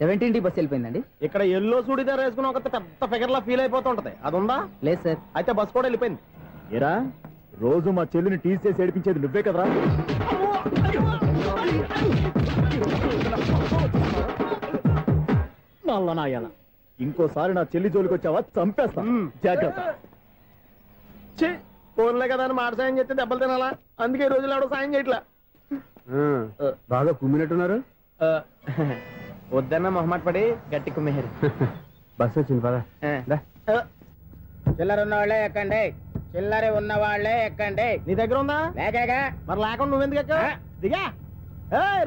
17D bus వెళ్ళిపోయిందండి. ఇక్కడ ఎల్లో చూడిదార్ వేసుకుని ఒక పెద్ద ఫిగర్ లా ఫీల్ అయిపోతుంటది, అది ఉందా? లేదు సార్. అయితే బస్ కూడా వెళ్ళిపోయింది. ఏరా, రోజు మా చెల్లిని టీస్ చేసి ఏడిపించేది నువ్వే కదరా? నాయన, ఇంకోసారి నా చెల్లి జోలికి వచ్చావా చంపేస్తా, జాగ్రత్త. ఫోన్లే కదా అని మాట సాయం చేస్తే దెబ్బలు తినాలా? అందుకే ఈ రోజులు ఎవడో సాయం చేయట్లా. బాగా కుమ్మినట్టున్నారు. వద్దన్న మొహమాట పడి గట్టి కుమ్మేరు. బస్సు వచ్చింది పదా. చిల్లర ఉన్న వాళ్ళే ఎక్కండి, చిల్లర ఉన్న వాళ్ళే ఎక్కండి. నీ దగ్గర ఉందా? లేకగా. మరి లేకుండా నువ్వెందుకు ఎక్కావు? దిగా.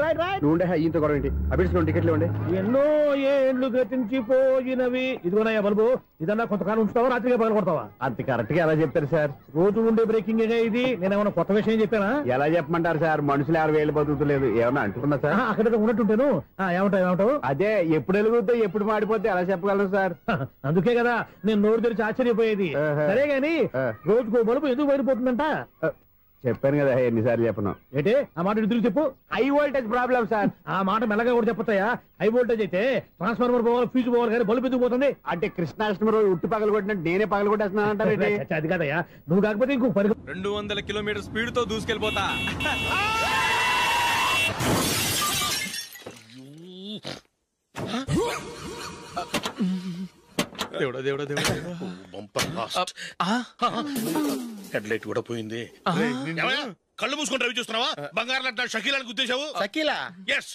Right right. నువ్వు ఇంత గొడవ ఏంటి? అభిడ్స్లో టికెట్లు ఇవ్వండి. ఎన్నో ఏండ్లు గతించిపోయినవి. ఇదిగోనయ్యా బల్బు, ఇదన్నా కొంతకాలం ఉంచుతావా, రాత్రిగా పగల కొడతావా? అంత కరెక్ట్ గా ఎలా చెప్తారు సార్? రోజు ఉండే బ్రేకింగ్ ఇది. నేనేమన్నా కొత్త విషయం చెప్పానా? ఎలా చెప్పమంటారు సార్? మనుషులు 60 ఏళ్ళు బతుకుతలేదు, ఏమన్నా అంటున్నా సార్? అక్కడ ఉన్నట్టుంటాను. ఏమంటావు? అదే ఎప్పుడు వెలుగుతో ఎప్పుడు మాడిపోతే ఎలా చెప్పగలను సార్? అందుకే కదా నేను నోరు తెరిచి ఆశ్చర్యపోయేది. సరే గాని రోజుకో బల్బు ఎందుకు బయటపోతుందంట? చెప్పాను కదా ఎన్నిసార్లు చెప్పను. ఏంటి ఆ మాట ఇద్దరు చెప్పు. High voltage problem sir. ఆ మాట మెల్లగా కూడా చెప్పొస్తాయా? హై వోల్టేజ్ అయితే ట్రాన్స్ఫార్మర్ పోవాలి, ఫ్యూజ్ పోవాలి, కానీ బల్బు ఎందుకు పోతుంది? అంటే కృష్ణాష్టమి రోజు ఉట్టు పగలు కొట్టినట్టు నేనే పగలు కొట్టేస్తున్నాను అంటారు. అది కాదయ్యా, నువ్వు కాకపోతే ఇంకో 200 కిలోమీటర్ స్పీడ్ తో దూసుకెళ్ళిపోతా. దేవుడా దేవుడా దేవుడా, హెడ్ లైట్ కూడా పోయింది. కళ్ళు మూసుకొని రవి చూస్తున్నావా? బంగారం లాంటి షకీలాని గుద్దేశావు. షకీలా? ఎస్,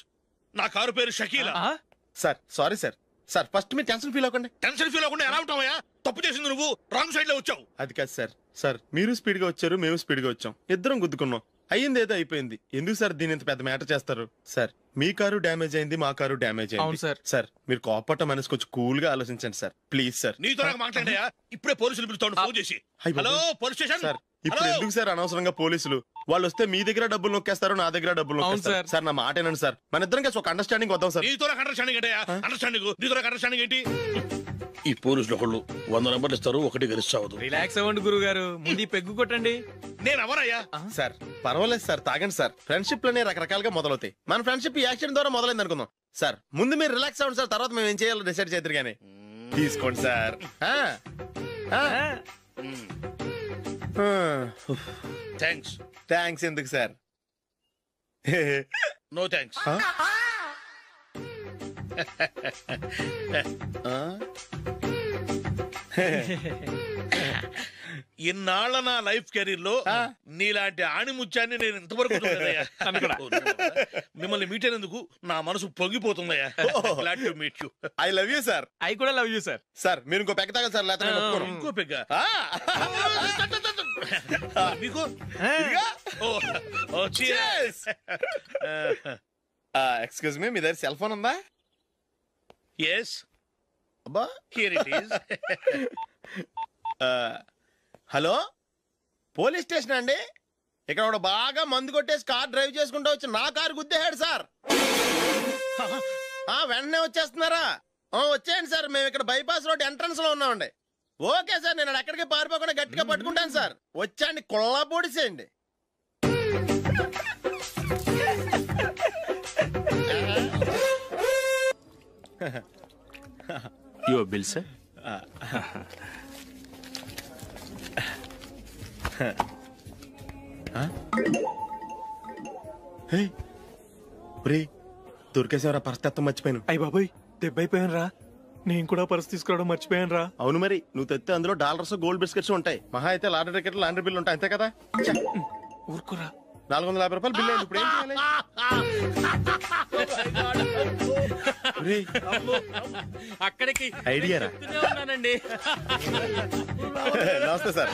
నా కారు పేరు Shakeela. Sir sorry sir. Sir first మీరు టెన్షన్ ఫీల్ అవ్వకండి. టెన్షన్ ఫీల్ అవ్వకుండా ఎలా ఉంటావా? తప్పు చేసింది నువ్వు, రాంగ్ సైడ్ లో వచ్చావు. అది కాదు సార్. సార్ మీరు స్పీడ్ గా వచ్చారు, మేము స్పీడ్ గా వచ్చాం, ఇద్దరం గుద్దుకున్నాం. అయ్యింది ఏదో అయిపోయింది. ఎందుకు సార్ దీని ఇంత పెద్ద మ్యాటర్ చేస్తారు? సార్ మీ కారు డ్యామేజ్ అయింది, మా కారు డ్యామేజ్ అయింది. సార్ సార్ మీరు కోపట్ట మనసు కొంచెం కూల్ గా ఆలోచించండి సార్, ప్లీజ్ సార్. నీతో నాకు మాట్లాడాయా? ఇప్పుడే పోలీసులు పిలుస్తాను ఫోన్ చేసి. Hello police station. సార్ ఇప్పుడు ఎందుకు సార్ అనవసరంగా పోలీసులు? వాళ్ళు వస్తే మీ దగ్గర డబ్బులు నొక్కేస్తారు, నా దగ్గర డబ్బులు నొక్కేస్తారు. సార్ నా మాట ఏనండి సార్, మన ఇద్దరం కలిసి ఒక అండర్స్టాండింగ్ వద్దాం సార్. నీతో అండర్స్టాండింగ్ అంటే అండర్స్టాండింగ్ ఏంటి? ఈ పోలీసులు ఒకళ్ళు 100 నెంబర్లు ఇస్తారు, ఒకటి గెలుస్తావదు. రిలాక్స్ అవ్వండి గురువు గారు, ముందు పెగ్గు కొట్టండి. నేను ఎవరయ్యా? సార్ పర్వాలేదు సార్, తాగండి సార్. ఫ్రెండ్షిప్ లోనే రకరకాలుగా మొదలవుతాయి. మన ఫ్రెండ్షిప్ ఈ యాక్సిడెంట్ ద్వారా మొదలైంది అనుకుందాం. సార్ ముందు మీరు రిలాక్స్ అవ్వండి సార్, తర్వాత మేము ఏం చేయాలో డిసైడ్ చేద్దరు కానీ. తీసుకోండి సార్. థ్యాంక్స్ ఎందుకు సార్? No thanks. ఇన్నాళ్ళ నా లైఫ్ కెరీర్ లో నీలాంటి ఆణిముత్యాన్ని నేను ఇంతవరకు చూడలేదయ్యా. మిమ్మల్ని మీట్ అయినందుకు నా మనసు పొంగిపోతుందయ్యా. Glad to meet you. I love you sir. ఐ కూడా లవ్ యూ సార్. సార్ మీరు ఇంకో పెగ్గ తాగండి సార్, లేకపోతే ఇంకో పెగ్గ మీకు. ఎక్స్క్యూజ్ మీ, మీ దగ్గర సెల్ ఫోన్ ఉందా? ఎస్. అబ్బా here it is. Hello, police station అండి. ఇక్కడ ఒకడు బాగా మందు కొట్టేసి కార్ డ్రైవ్ చేసుకుంటూ వచ్చి నా కారు గుద్దేశాడు సార్. వెంటనే వచ్చేస్తున్నారా? వచ్చేయండి సార్, మేము ఇక్కడ బైపాస్ రోడ్ ఎంట్రన్స్ లో ఉన్నామండి. ఓకే సార్, నేను ఎక్కడికి పారిపోకుండా గట్టిగా పట్టుకుంటాను సార్. వచ్చాండి, కుళ్ళ పొడిసేయండి. Your bill sir. దొరికేసేవరా, పరిస్థితి మర్చిపోయాను. అయ్య బాబాయ్, దెబ్బైపోయాను రా. నేను కూడా పర్స్ తీసుకురావడం మర్చిపోయాను రా. అవును మరి, నువ్వు తెస్తే అందులో డాలర్స్ గోల్డ్ బిస్కెట్స్ ఉంటాయి. మహా అయితే లాటరీ టికెట్ లాండ్రీ బిల్లు ఉంటాయి, అంతే కదా? ఊరుకురా. 450 రూపాయలు బిల్లు అయింది. ఇప్పుడు ఏం చేయాలి? అక్కడికి ఐడియా రా. ఉన్నానండి. నమస్తే సార్.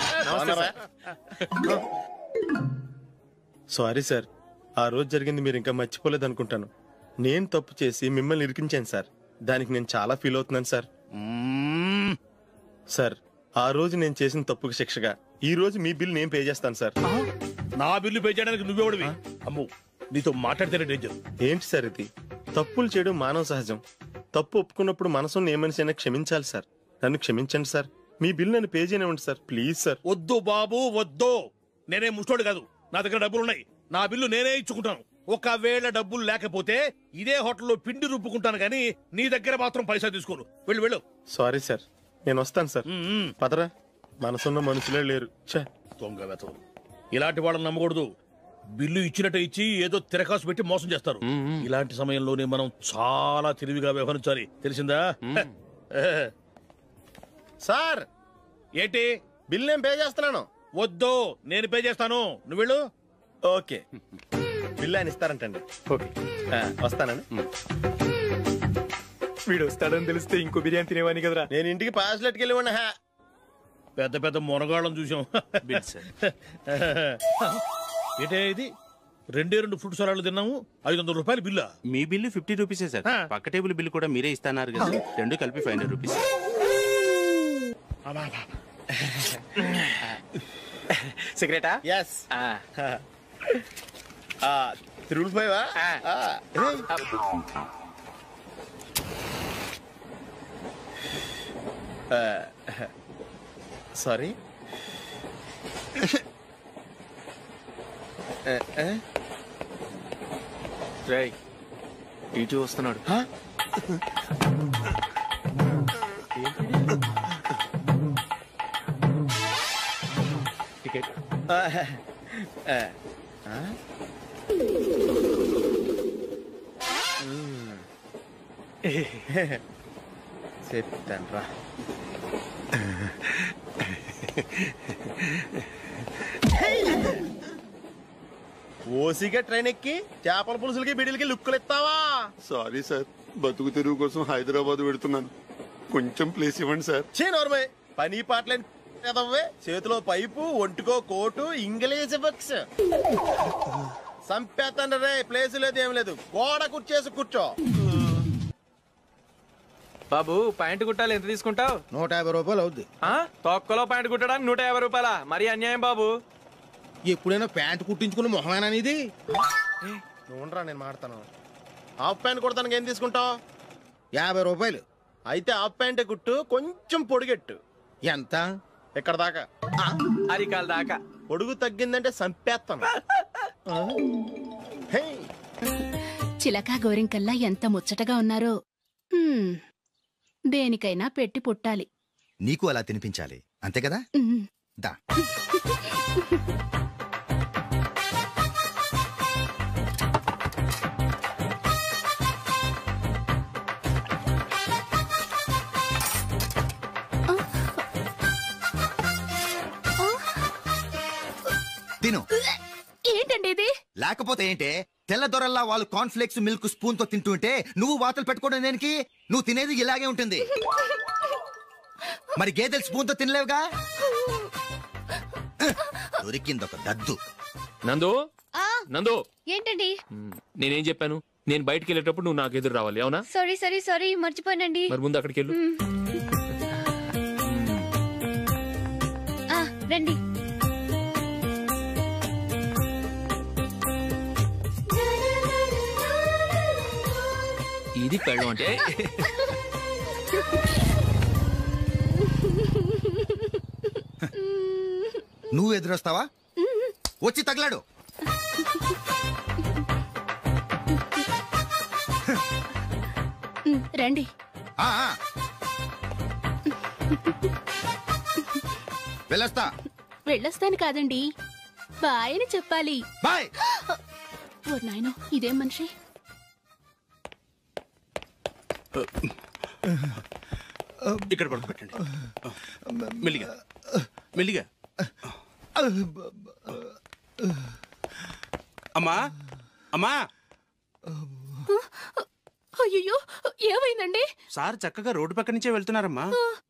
సారీ సార్, ఆ రోజు జరిగింది మీరు ఇంకా మర్చిపోలేదు అనుకుంటాను. నేను తప్పు చేసి మిమ్మల్ని ఇరికించాను సార్. దానికి నేను చాలా ఫీల్ అవుతున్నాను సార్. సార్ ఆ రోజు నేను చేసిన తప్పుకి శిక్షగా ఈ రోజు మీ బిల్ నేను పే చేస్తాను సార్. నా బిల్లు పే చేయడానికి నువ్వెవడివి? అమ్మో, నీతో మాట్లాడితేనే డేంజర్. ఏంటి సార్ ఇది? తప్పులు చేయడం మానవ సహజం. తప్పు ఒప్పుకున్నప్పుడు మనసుని ఏ మనిషి అయినా క్షమించాలి సార్. నన్ను క్షమించండి సార్. మీ బిల్ నన్ను పే చేయనివ్వండి సార్, ప్లీజ్ సార్. వద్దు బాబు, వద్దు. నేనే ముష్టోడు కాదు, నా దగ్గర డబ్బులు ఉన్నాయి. నా బిల్లు నేనే ఇచ్చుకుంటాను. ఒకవేళ డబ్బులు లేకపోతే ఇదే హోటల్లో పిండి రుబ్బుకుంటాను, కానీ నీ దగ్గర మాత్రం పైసా తీసుకోను. వెళ్ళు వెళ్ళు. సారీ సార్, నేను వస్తాను సార్. పదరా, మనసున్న మనుషులే లేరు. దొంగ వెతవు. ఇలాంటి వాళ్ళని నమ్మకూడదు. బిల్లు ఇచ్చినట్టు ఇచ్చి ఏదో తిరకాసు పెట్టి మోసం చేస్తారు. ఇలాంటి సమయంలోనే మనం చాలా తెలివిగా వ్యవహరించాలి, తెలిసిందా? సార్ ఏంటి? బిల్ నేను పే చేస్తున్నాను. వద్దు, నేను పే చేస్తాను, నువ్వు వెళ్ళు. ఓకే, బిల్ ఆయన ఇస్తారంటండి. ఓకే, వస్తానండి. వీడు వస్తాడని తెలిస్తే ఇంకో బిర్యానీ తినేవాని కదరా. నేను ఇంటికి పాస్లెట్కి వెళ్ళి ఉన్నా. పెద్ద పెద్ద మునగాళ్ళం చూసాం. ఏంటే ఇది? 2 ఫ్రూట్ సలాడ్లు తిన్నాము, 500 రూపాయలు బిల్లా? మీ బిల్లు 50 రూపీసే సార్. పక్క టేబుల్ బిల్లు కూడా మీరే ఇస్తాన్నారు కదా, రెండు కలిపి 500 రూపీస్. సిగరెటా? ఎస్. 355. సారీ. రేయ్, టీటీ వస్తున్నాడు. టికెట్. చెప్తాను రా. ఓసిగా ట్రైన్ ఎక్కి చేపల పులుసులకి బిడిలకి లుక్కులు ఇస్తావా? సారీ సార్, బతుకు తెరువు కోసం హైదరాబాద్ పెడుతున్నాను, కొంచెం ప్లేస్ ఇవ్వండి సార్. నోర్మే, పని పాటలేని చేతిలో పైపు, ఒంటికో కోటు, ఇంగ్లీష్ బుక్స్. సంపేతండ్రి రే, ప్లేస్ లేదు ఏం లేదు, గోడ కుర్చేసి కూర్చో. బాబు, ప్యాంటు కుట్టాలి, ఎంత తీసుకుంటావు? 150 రూపాయలు అవుద్ది. తొక్కలో ప్యాంటు కుట్టడానికి 150 రూపాయల? మరి అన్యాయం బాబు. ఎప్పుడైనా ప్యాంట్ కుట్టించుకున్న మొహమేనా ఇది? నువ్వురా, నేను మాడతాను. హాఫ్ ప్యాంట్ కుడతానికి ఏం తీసుకుంటావు? 50 రూపాయలు. అయితే హాఫ్ ప్యాంటే కుట్టు, కొంచెం పొడిగెట్టు. ఎంత? ఎక్కడ దాకా? అరికాల దాకా. పొడుగు తగ్గిందంటే సంపేస్తాను. చిలకా గోరింకల్లా ఎంత ముచ్చటగా ఉన్నారో. దేనికైనా పెట్టి పుట్టాలి. నీకు అలా తినిపించాలి, అంతే కదా? దా. తిను. ఏంటండి ఇది? లేకపోతే ఏంటే, తెల్ల దొరల్లా వాళ్ళు కార్న్ఫ్లేక్స్ మిల్క్ స్పూన్ తో తింటుంటే నువ్వు వాతలు పెట్టుకోవడం దేనికి? నువ్వు తినేది ఇలాగే ఉంటుంది. మరి గేదెలు స్పూన్ తో తినలేవుగా. దొరికిందొక దద్దు. నందు, నందు, ఏంటండి? నేనేం చెప్పాను? నేను బయటికి వెళ్ళేటప్పుడు నువ్వు నాకు ఎదురు రావాలి, అవునా? సారీ మర్చిపోయానండి. మరి ముందు అక్కడికి వెళ్ళు. రండి. ఇది పెళ్ళం అంటే. నువ్వు ఎదురొస్తావా? వచ్చి తగలాడు. రండి. వెళ్ళొస్తా. వెళ్ళొస్తాను కాదండి, బాయ్ అని చెప్పాలి. బాయ్. ఓ నాయనో, ఇదేం మనిషి? ఇక్కడ పడుకోబెట్టండి. మెల్లిగా మెల్లిగా. అమ్మా అమ్మా. అయ్యో, ఏమైందండి? సార్ చక్కగా రోడ్డు పక్క నుంచే వెళ్తున్నారమ్మా.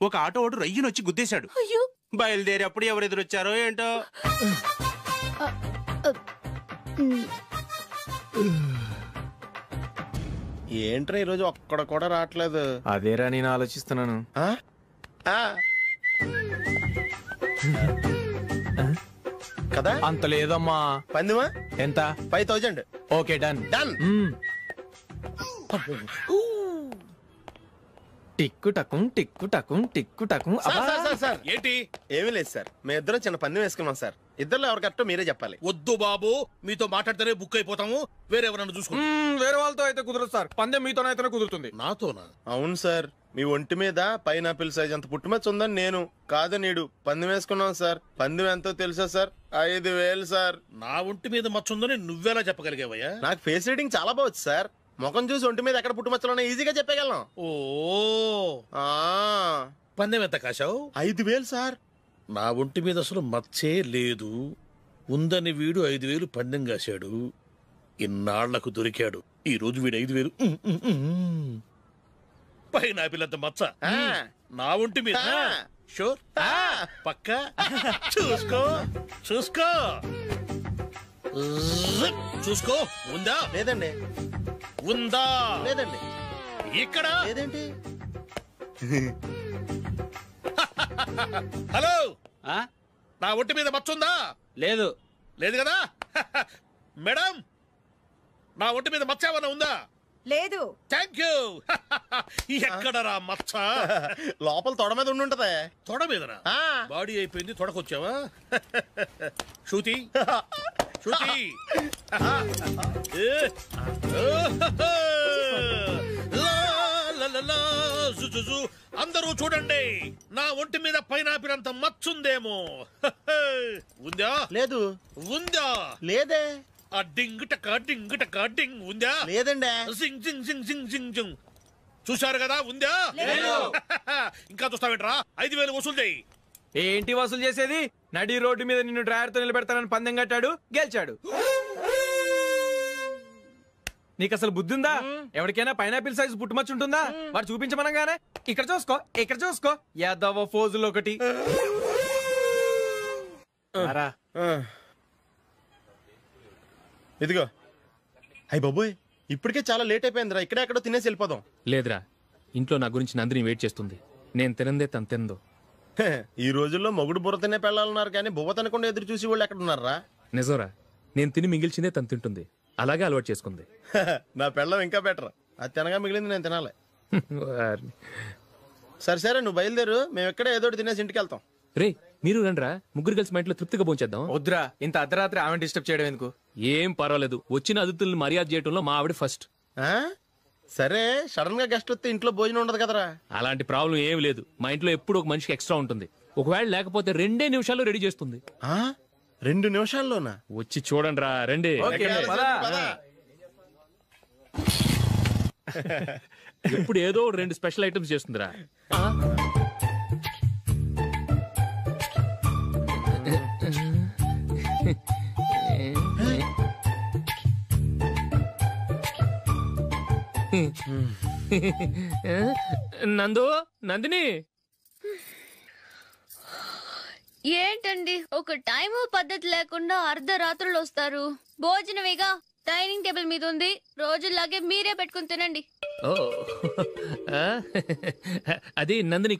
ఒక ఆటో ఓడు రయ్యనొచ్చి గుద్దేశాడు. అయ్యో. బయలుదేరి అప్పుడు ఎవరెదురొచ్చారో ఏంటో. ఏంట్రా ఈరోజు ఒక్కడ కూడా రావట్లేదు? అదేరా నేను ఆలోచిస్తున్నాను. కదా అంత లేదమ్మా. పందిమా ఎంత? 5000. Okay, done. డన్. టిక్కు టకుం టిక్కు టకుం టిక్కు టకుం. సార్ ఏంటి? ఏమీ లేదు సార్, మేము ఇద్దరం చిన్న పందెం వేసుకున్నాం సార్. ఇద్దరు ఎవరు కరెక్టో మీరే చెప్పాలి. వద్దు బాబు, మీతో మాట్లాడితేనే బుక్ అయిపోతాము. వేరెవరన్నా చూసుకుంటాం. వేరే వాళ్ళతో అయితే కుదరదు సార్, పందెం మీతోనైతేనే కుదురుతుంది. నాతోనా? అవును సార్, మీ ఒంటి మీద పైనాపిల్ సైజ్ అంత పుట్టుమచ్చ ఉందని నేను కాదనీడు పందెం వేసుకున్నాం సార్. పందెం ఎంతో తెలుసా సార్? 5000 సార్. నా ఒంటి మీద మచ్చ ఉందని నువ్వెలా చెప్పగలిగావయ్యా? నాకు ఫేస్ రీడింగ్ చాలా బాగుంది సార్. ముఖం చూసి ఒంటి మీద ఎక్కడ పుట్టుమచ్చలో ఈజీగా చెప్పగలను. ఓ, పందెం ఎంత కాశావు? 5000 సార్. నా ఒంటి మీద అసలు మచ్చే లేదు. ఉందని వీడు 5000 పందెం కాశాడు. ఇన్నాళ్లకు దొరికాడు. ఈ రోజు వీడు 5000. పైన పిల్లంత మచ్చ నా ఒంటి మీద. షూర్? పక్క చూసుకో చూసుకో చూసుకో. ఉందా? లేదండి. ఉందా? లేదండి. ఇక్కడ లేదేంటి? హలో, నా ఒంటి మీద మచ్చుందా? లేదు. లేదు కదా? మేడం, నా ఒంటి మీద మచ్చ ఏమన్నా ఉందా? లేదు. Thank you. ఎక్కడరా మచ్చ? లోపల తొడ మీద ఉండుంటదే. తొడ మీదనా? బాడీ అయిపోయింది, తొడకొచ్చావా? శృతి శృతి. అందరూ చూడండి, నా ఒంటి మీద పైనాపిల్ అంత మచ్చుందేమో. ఉందా? లేదు. ఉందా? లేదే. ఆ డింగ్ టక డింగ్ టక డింగ్ ఉందా? లేదండి. జింగ్ జింగ్ జింగ్ జింగ్ జింగ్ జింగ్. చూశారు కదా? ఉందా? ఇంకా చూస్తావేంట్రా? 5000 వసూలు చేయి. ఏంటి వసూలు చేసేది? నడి రోడ్డు మీద నిన్ను డ్రైవర్ తో నిలబెడతానని పందెం కట్టాడు, గెలిచాడు. నీకు అసలు బుద్ధి ఉందా? ఎవరికైనా పైనాపిల్ సైజ్ పుట్టుమచ్చు ఉంటుందా? వాడు చూపించమనగానే ఇక్కడ చూసుకో ఇక్కడ చూసుకో యాదవ ఫోజులు ఒకటి. ఇదిగో. అయ్య బాబోయ్, ఇప్పటికే చాలా లేట్ అయిపోయిందిరా. ఇక్కడే ఎక్కడో తినేసి వెళ్ళిపోదాం. లేదురా, ఇంట్లో నా గురించి నందిని వెయిట్ చేస్తుంది. నేను తినందే తను తిందో. ఈ రోజుల్లో మొగుడు బుర్ర తినే పెళ్ళాలన్నారు కానీ బువ్వ తినకుండా ఎదురు చూసి వాళ్ళు ఎక్కడ ఉన్నారా? నిజంరా, నేను తిని మిగిల్చిందే తను తింటుంది, అలాగే అలవాటు చేసుకుంది. నా పెళ్ళం ఇంకా బెటర్, అది తినగా మిగిలింది నేను తినాలి. సరే సరే నువ్వు బయలుదేరు, మేము ఎక్కడ ఏదో తినేసి ఇంటికి వెళ్తాం. రే మీరు రండిరా, ముగ్గురు కలిసి మా ఇంట్లో తృప్తిగా పోంచేద్దాం. వద్దురా, ఇంత అర్ధరాత్రి ఆమె డిస్టర్బ్ చేయడం ఎందుకు? ఏం పర్వాలేదు, వచ్చిన అతిథుల్ని మర్యాద చేయడంలో మా ఆవిడ ఫస్ట్. సరే సడన్ గా గెస్ట్ వస్తే ఇంట్లో భోజనం ఉండదు కదరా? అలాంటి ప్రాబ్లం ఏం లేదు, మా ఇంట్లో ఎప్పుడు ఒక మనిషికి ఎక్స్ట్రా ఉంటుంది. ఒకవేళ లేకపోతే 2 నిమిషాల్లో రెడీ చేస్తుంది. 2 నిమిషాల్లోనా? వచ్చి చూడండి రా, రండి. ఇప్పుడు ఏదో 2 స్పెషల్ ఐటమ్స్ చేస్తుందిరా. నందు, నందిని, ఏంటండి ఒక టైము పద్ధతి లేకుండా అర్ధరాత్రులు వస్తారు? భోజనమేగా డైనింగ్ టేబుల్ మీద ఉంది, రోజుల్లాగే మీరే పెట్టుకుని తినండి. అది నందిని